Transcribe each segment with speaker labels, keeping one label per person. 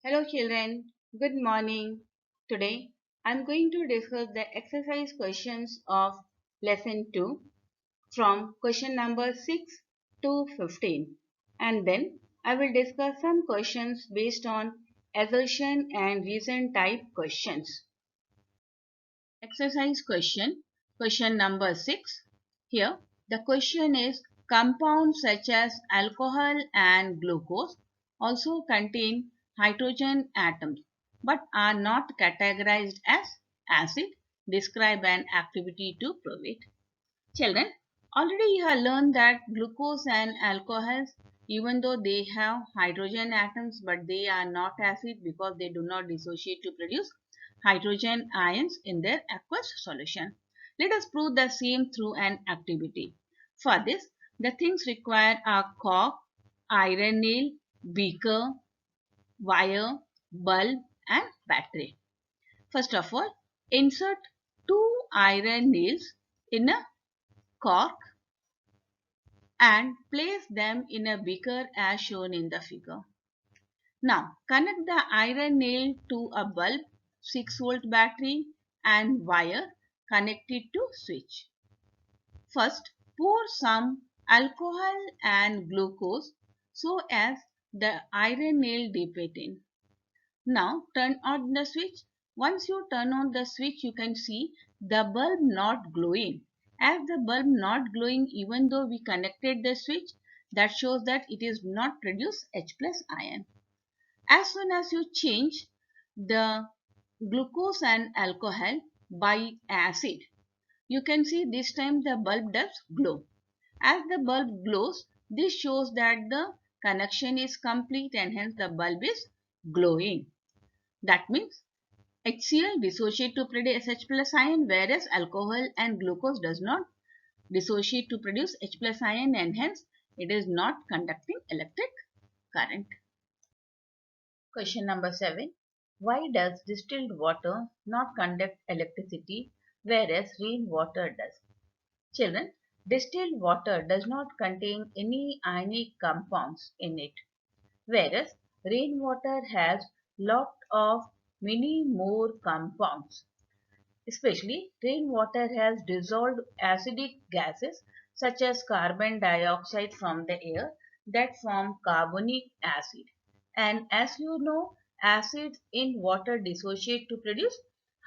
Speaker 1: Hello children, good morning. Today I am going to discuss the exercise questions of lesson 2 from question number 6 to 15, and then I will discuss some questions based on assertion and reason type questions. Exercise question number 6. Here the question is, compounds such as alcohol and glucose also contain hydrogen atoms but are not categorized as acid. Describe an activity to prove it. Children, already you have learned that glucose and alcohols, even though they have hydrogen atoms, but they are not acid because they do not dissociate to produce hydrogen ions in their aqueous solution. Let us prove the same through an activity. For this, the things required are cork, iron nail, beaker, wire, bulb and battery. First of all, insert two iron nails in a cork and place them in a beaker as shown in the figure. Now connect the iron nail to a bulb, 6-volt battery and wire connected to switch. First pour some alcohol and glucose so as the iron nail dip it in. Now turn on the switch. Once you turn on the switch, you can see the bulb not glowing. As the bulb not glowing, even though we connected the switch, that shows that it is not produce H plus ion. As soon as you change the glucose and alcohol by acid, you can see this time the bulb does glow. As the bulb glows, this shows that the connection is complete and hence the bulb is glowing. That means HCl dissociate to produce H plus ion, whereas alcohol and glucose does not dissociate to produce H plus ion and hence it is not conducting electric current. Question number 7. Why does distilled water not conduct electricity whereas rainwater does? Children, distilled water does not contain any ionic compounds in it, whereas rainwater has lot of many more compounds. Especially rainwater has dissolved acidic gases such as carbon dioxide from the air that form carbonic acid. And as you know, acids in water dissociate to produce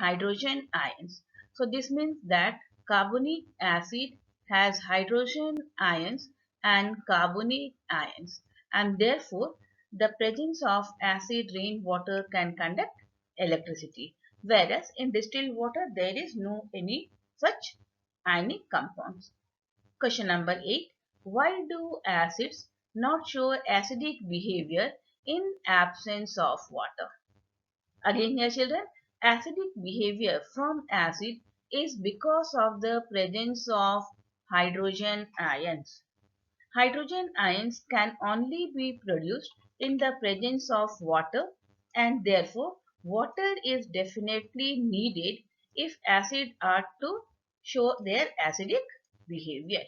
Speaker 1: hydrogen ions. So this means that carbonic acid has hydrogen ions and carbonic ions, and therefore the presence of acid rainwater can conduct electricity, whereas in distilled water there is no any such ionic compounds. Question number 8. Why do acids not show acidic behavior in absence of water? Again here children, acidic behavior from acid is because of the presence of hydrogen ions. Hydrogen ions can only be produced in the presence of water, and therefore water is definitely needed if acids are to show their acidic behavior.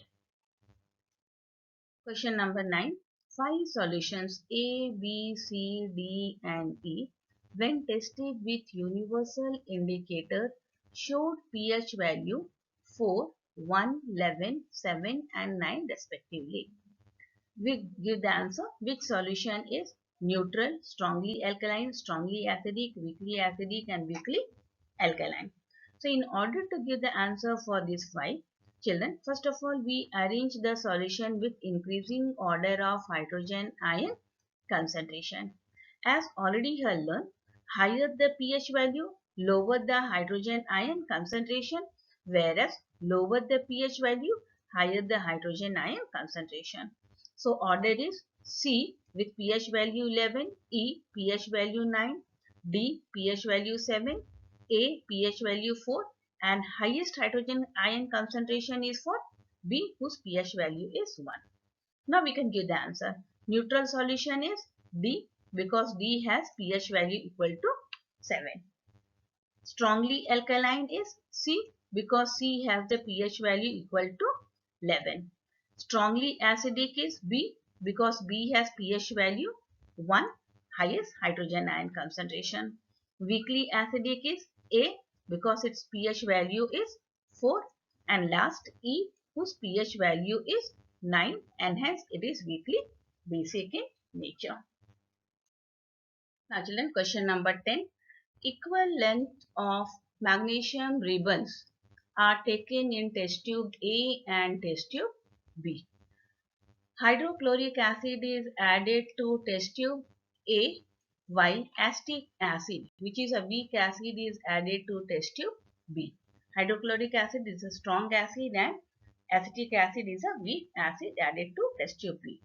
Speaker 1: Question number 9. Five solutions A, B, C, D and E when tested with universal indicator showed pH value 4, 1, 11, 7 and 9 respectively. We give the answer which solution is neutral, strongly alkaline, strongly acidic, weakly acidic and weakly alkaline. So in order to give the answer for these five, children, first of all we arrange the solution with increasing order of hydrogen ion concentration. As already you have learned, higher the pH value, lower the hydrogen ion concentration, whereas lower the pH value, higher the hydrogen ion concentration. So order is C with pH value 11, E pH value 9, D pH value 7, A pH value 4 and highest hydrogen ion concentration is for B whose pH value is 1. Now we can give the answer. Neutral solution is D because D has pH value equal to 7. Strongly alkaline is C because C has the pH value equal to 11. Strongly acidic is B because B has pH value 1. highest hydrogen ion concentration. Weakly acidic is A because its pH value is 4, and last E whose pH value is 9, and hence it is weakly basic in nature. Now children, question number 10. Equal length of magnesium ribbons are taken in test tube A and test tube B. Hydrochloric acid is added to test tube A while acetic acid, which is a weak acid, is added to test tube B. Hydrochloric acid is a strong acid and acetic acid is a weak acid added to test tube B.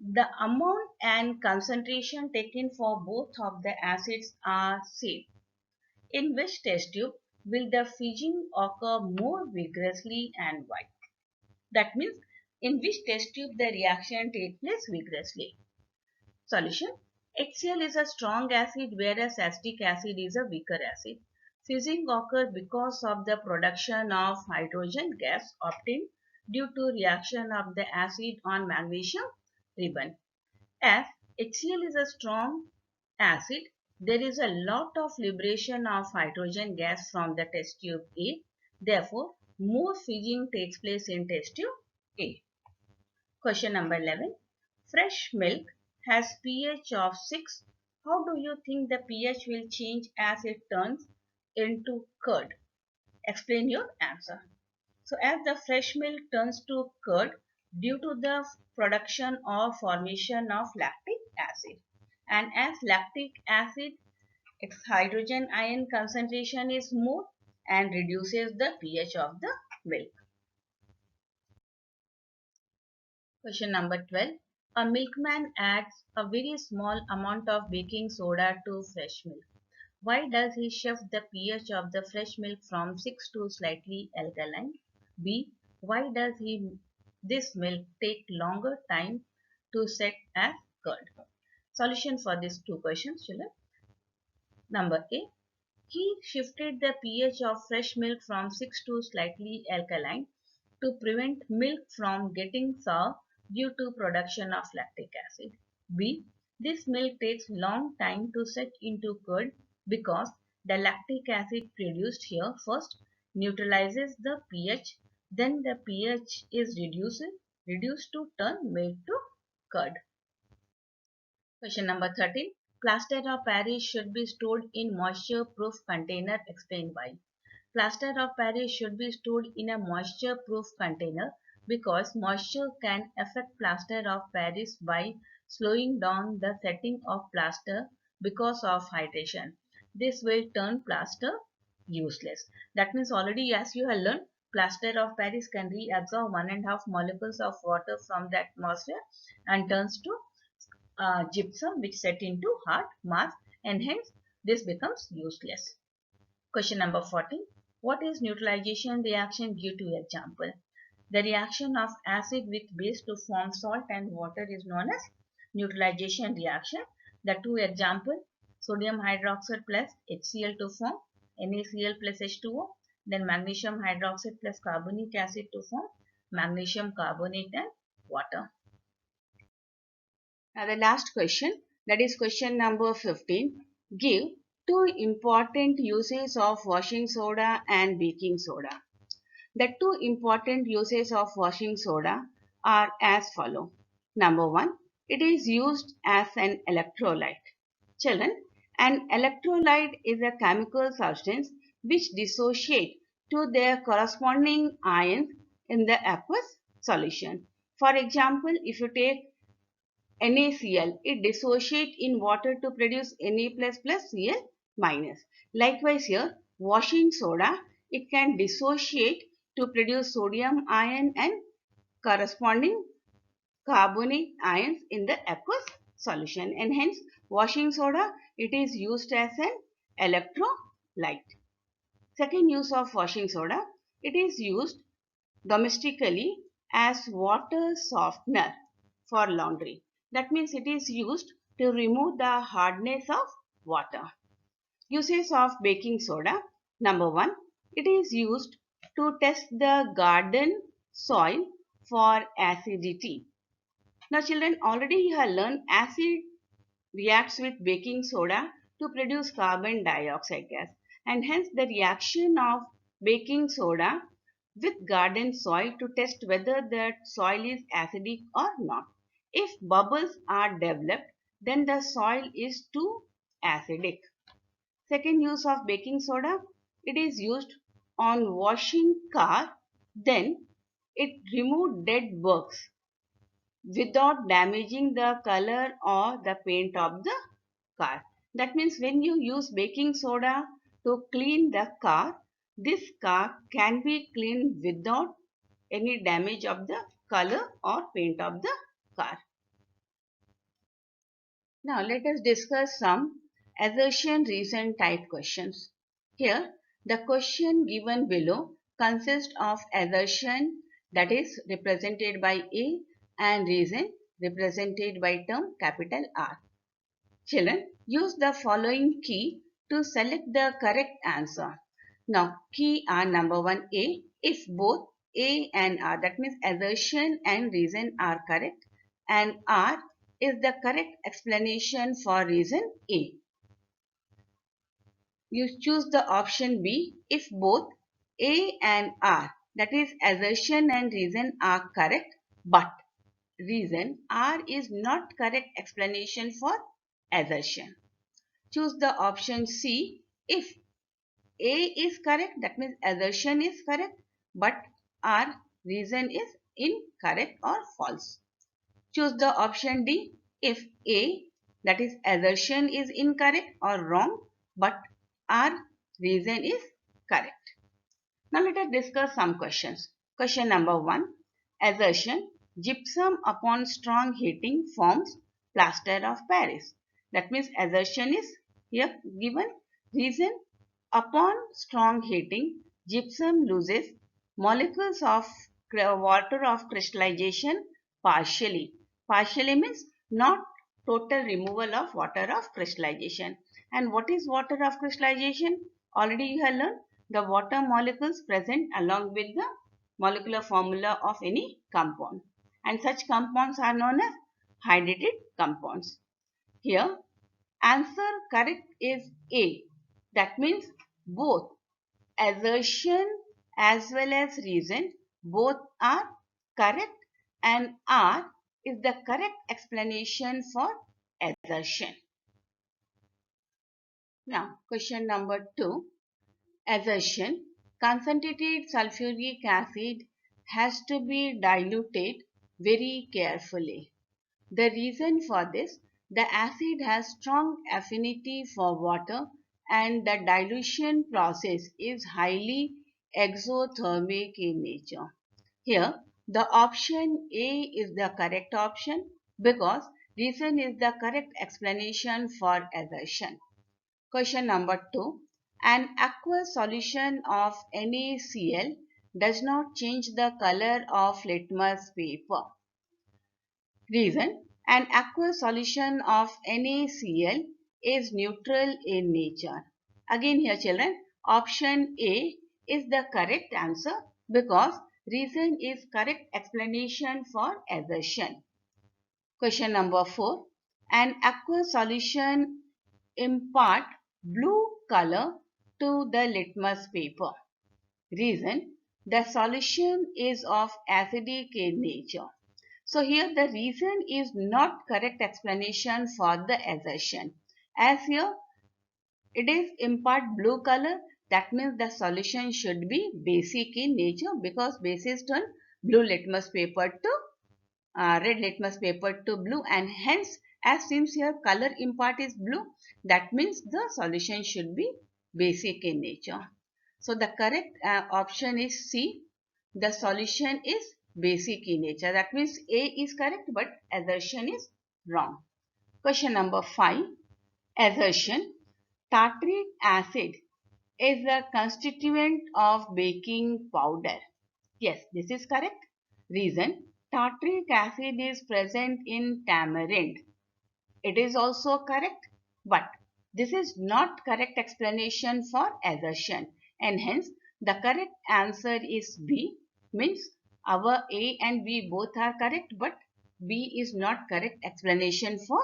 Speaker 1: The amount and concentration taken for both of the acids are same. In which test tube will the fission occur more vigorously and why? That means in which test tube the reaction takes place vigorously. Solution. HCl is a strong acid whereas acetic acid is a weaker acid. Fizzing occurs because of the production of hydrogen gas obtained due to reaction of the acid on magnesium ribbon. As HCl is a strong acid, there is a lot of liberation of hydrogen gas from the test tube A. Therefore, more fizzing takes place in test tube A. Question number 11. Fresh milk has pH of 6. How do you think the pH will change as it turns into curd? Explain your answer. So as the fresh milk turns to curd due to the production or formation of lactic acid, and as lactic acid, its hydrogen ion concentration is more and reduces the pH of the milk. Question number 12. A milkman adds a very small amount of baking soda to fresh milk. Why does he shift the pH of the fresh milk from 6 to slightly alkaline? B. Why does this milk take longer time to set as curd? Solution for these two questions, children. Number A. He shifted the pH of fresh milk from 6 to slightly alkaline to prevent milk from getting sour due to production of lactic acid. B. This milk takes long time to set into curd because the lactic acid produced here first neutralizes the pH, then the pH is reduced to turn milk to curd. Question number 13. Plaster of Paris should be stored in moisture-proof container. Explain why. Plaster of Paris should be stored in a moisture-proof container because moisture can affect plaster of Paris by slowing down the setting of plaster because of hydration. This will turn plaster useless. That means already as you have learned, plaster of Paris can reabsorb 1.5 molecules of water from the atmosphere and turns to gypsum which set into hard mass, and hence this becomes useless. Question number 14. What is neutralization reaction? Give two example. The reaction of acid with base to form salt and water is known as neutralization reaction. The two example, sodium hydroxide plus HCl to form NaCl plus H2O, then magnesium hydroxide plus carbonic acid to form magnesium carbonate and water. Now the last question, that is question number 15. Give two important uses of washing soda and baking soda. The two important uses of washing soda are as follow. Number 1. It is used as an electrolyte. Children, an electrolyte is a chemical substance which dissociate to their corresponding ions in the aqueous solution. For example, if you take NaCl, it dissociates in water to produce Na plus plus Cl minus. Likewise here, washing soda, it can dissociate to produce sodium ion and corresponding carbonic ions in the aqueous solution, and hence washing soda, it is used as an electrolyte. Second use of washing soda, it is used domestically as water softener for laundry. That means it is used to remove the hardness of water. Uses of baking soda. Number 1. It is used to test the garden soil for acidity. Now children, already you have learned acid reacts with baking soda to produce carbon dioxide gas, and hence the reaction of baking soda with garden soil to test whether the soil is acidic or not. If bubbles are developed, then the soil is too acidic. Second use of baking soda, it is used on washing car, then it removes dead bugs without damaging the color or the paint of the car. That means when you use baking soda to clean the car, this car can be cleaned without any damage of the color or paint of the car. Now let us discuss some assertion reason type questions. Here the question given below consists of assertion, that is represented by A, and reason represented by term capital R. Children, use the following key to select the correct answer. Now key are number 1 A. If both A and R, that means assertion and reason, are correct, and R is the correct explanation for reason A. You choose the option B if both A and R, that is assertion and reason, are correct, but reason R is not correct explanation for assertion. Choose the option C if A is correct, that means assertion is correct, but R reason is incorrect or false. Choose the option D if A, that is assertion, is incorrect or wrong, but R reason is correct. Now let us discuss some questions. Question number 1. Assertion: gypsum upon strong heating forms plaster of Paris. That means assertion is here given. Reason: upon strong heating, gypsum loses molecules of water of crystallization partially. Partially means not total removal of water of crystallization. And what is water of crystallization? Already you have learned the water molecules present along with the molecular formula of any compound. And such compounds are known as hydrated compounds. Here, answer correct is A. That means both assertion as well as reason, both are correct, and R is the correct explanation for assertion. Now, question number 2. Assertion: concentrated sulfuric acid has to be diluted very carefully. The reason for this: the acid has strong affinity for water and the dilution process is highly exothermic in nature. Here, the option A is the correct option because reason is the correct explanation for assertion. Question number 2. An aqueous solution of NaCl does not change the color of litmus paper. Reason: an aqueous solution of NaCl is neutral in nature. Again here children, option A is the correct answer because reason is correct explanation for assertion. Question number 4. An aqueous solution impart blue color to the litmus paper. Reason: the solution is of acidic in nature. So here the reason is not correct explanation for the assertion. As here it is impart blue color, that means the solution should be basic in nature because basis turn blue litmus paper to red litmus paper to blue, and hence as since here color impart is blue, that means the solution should be basic in nature. So the correct option is C. The solution is basic in nature. That means A is correct but assertion is wrong. Question number 5. Assertion: tartaric acid is a constituent of baking powder. Yes, this is correct. Reason: tartaric acid is present in tamarind. It is also correct, but this is not correct explanation for assertion, and hence the correct answer is B, means our A and B both are correct, but B is not correct explanation for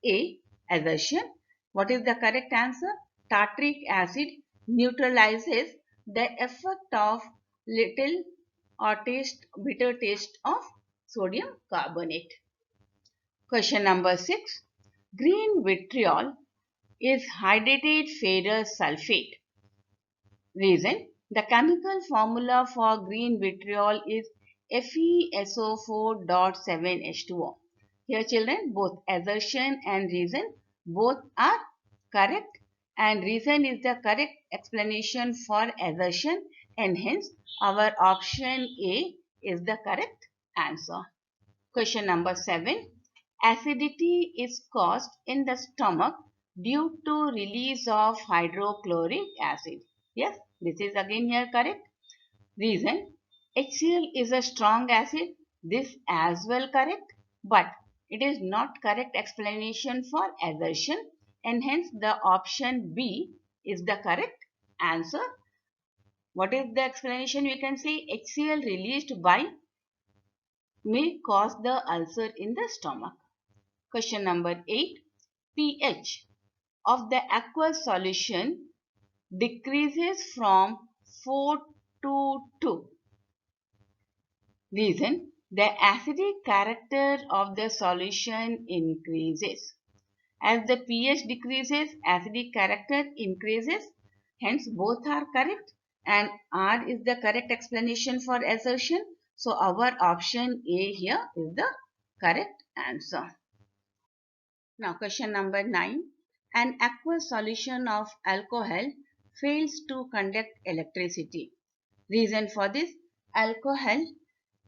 Speaker 1: A, assertion. What is the correct answer? Tartaric acid neutralizes the effect of little or bitter taste of sodium carbonate. Question number 6. Green vitriol is hydrated ferrous sulfate. Reason: the chemical formula for green vitriol is FeSO4.7H2O. Here children, both assertion and reason both are correct, and reason is the correct explanation for assertion, and hence our option A is the correct answer. Question number 7. Acidity is caused in the stomach due to release of hydrochloric acid. Yes, this is again here correct. Reason: HCl is a strong acid. This as well correct, but it is not correct explanation for assertion, and hence the option B is the correct answer. What is the explanation? We can say HCl released by may cause the ulcer in the stomach. Question number 8. pH of the aqueous solution decreases from 4 to 2. Reason: the acidic character of the solution increases. As the pH decreases, acidic character increases. Hence, both are correct, and R is the correct explanation for assertion. So, our option A here is the correct answer. Now, question number 9. An aqueous solution of alcohol fails to conduct electricity. Reason for this: alcohol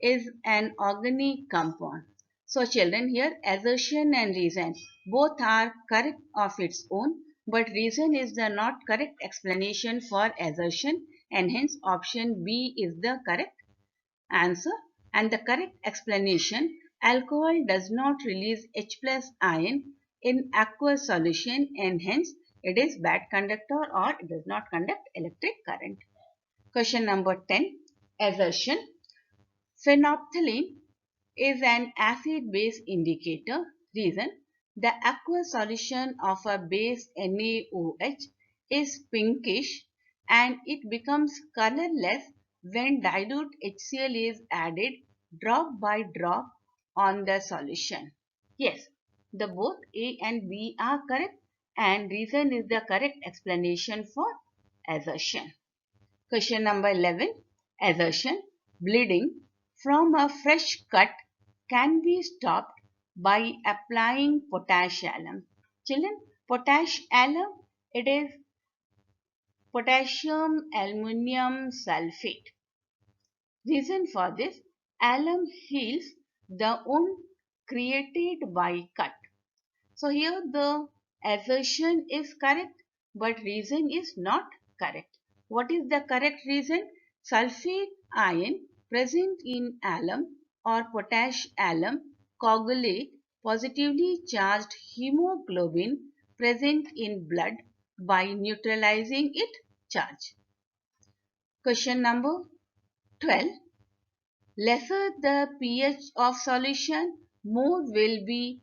Speaker 1: is an organic compound. So children, here assertion and reason both are correct of its own, but reason is the not correct explanation for assertion, and hence option B is the correct answer. And the correct explanation: alcohol does not release H plus ion in aqueous solution, and hence it is bad conductor or it does not conduct electric current. Question number 10. Assertion: phenolphthalein is an acid-base indicator. Reason: the aqueous solution of a base NaOH is pinkish and it becomes colorless when dilute HCl is added drop by drop on the solution. Yes, the both A and B are correct, and reason is the correct explanation for assertion. Question number 11. Assertion: bleeding from a fresh cut can be stopped by applying potash alum. Children, potash alum, it is potassium aluminum sulfate. Reason for this: alum heals the wound created by cut. So here the assertion is correct, but reason is not correct. What is the correct reason? Sulfate ion present in alum or potash alum coagulate positively charged hemoglobin present in blood by neutralizing its charge. Question number 12. Lesser the pH of solution, more will be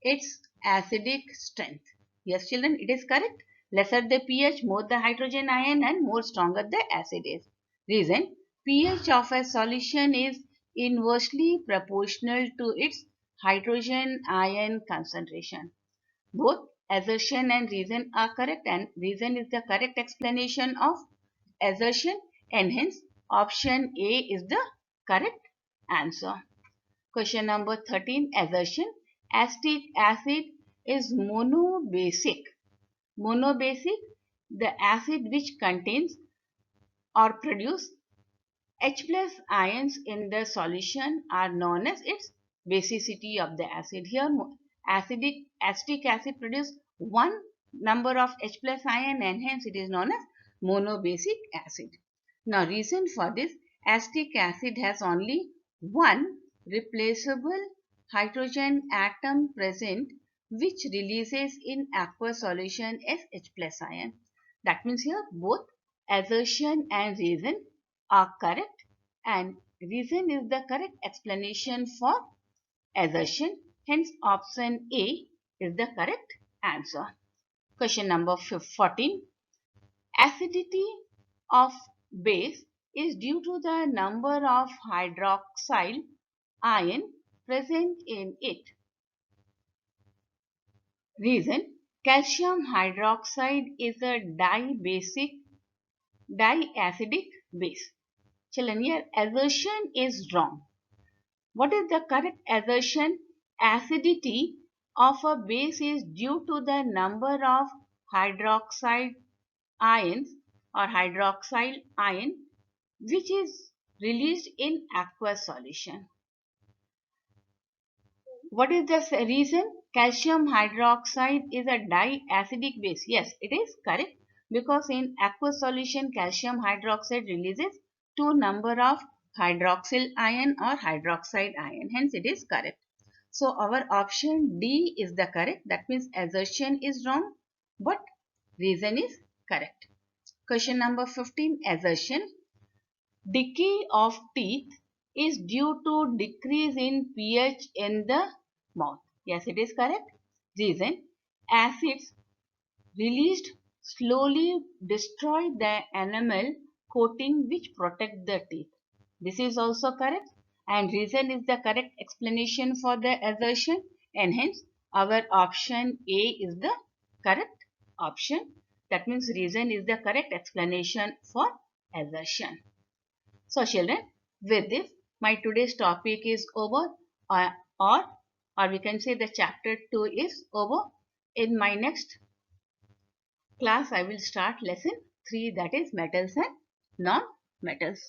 Speaker 1: its acidic strength. Yes children, it is correct. Lesser the pH, more the hydrogen ion and more stronger the acid is. Reason: pH of a solution is inversely proportional to its hydrogen ion concentration. Both assertion and reason are correct, and reason is the correct explanation of assertion, and hence option A is the correct answer. Question number 13. Assertion: acetic acid is monobasic. Monobasic, the acid which contains or produce H plus ions in the solution are known as its basicity of the acid. Here acetic acid produces one number of H plus ion, and hence it is known as monobasic acid. Now reason for this: acetic acid has only one replaceable hydrogen atom present which releases in aqueous solution as H plus ion. That means here both assertion and reason are correct, and reason is the correct explanation for assertion. Hence option A is the correct answer. Question number 14. Acidity of base is due to the number of hydroxyl ion present in it. Reason: calcium hydroxide is a diacidic base. Children, here assertion is wrong. What is the correct assertion? Acidity of a base is due to the number of hydroxide ions or hydroxyl ion which is released in aqueous solution. What is the reason? Calcium hydroxide is a diacidic base. Yes, it is correct because in aqueous solution calcium hydroxide releases two number of hydroxyl ion or hydroxide ion. Hence it is correct. So our option D is the correct. That means assertion is wrong but reason is correct. Question number 15. Assertion: decay of teeth is due to decrease in pH in the mouth. Yes, it is correct. Reason: acids released slowly destroy the enamel coating which protect the teeth. This is also correct and reason is the correct explanation for the assertion and hence our option A is the correct option. That means reason is the correct explanation for assertion. So children, with this my today's topic is over or we can say the chapter 2 is over. In my next class I will start lesson 3, that is metals and non-metals.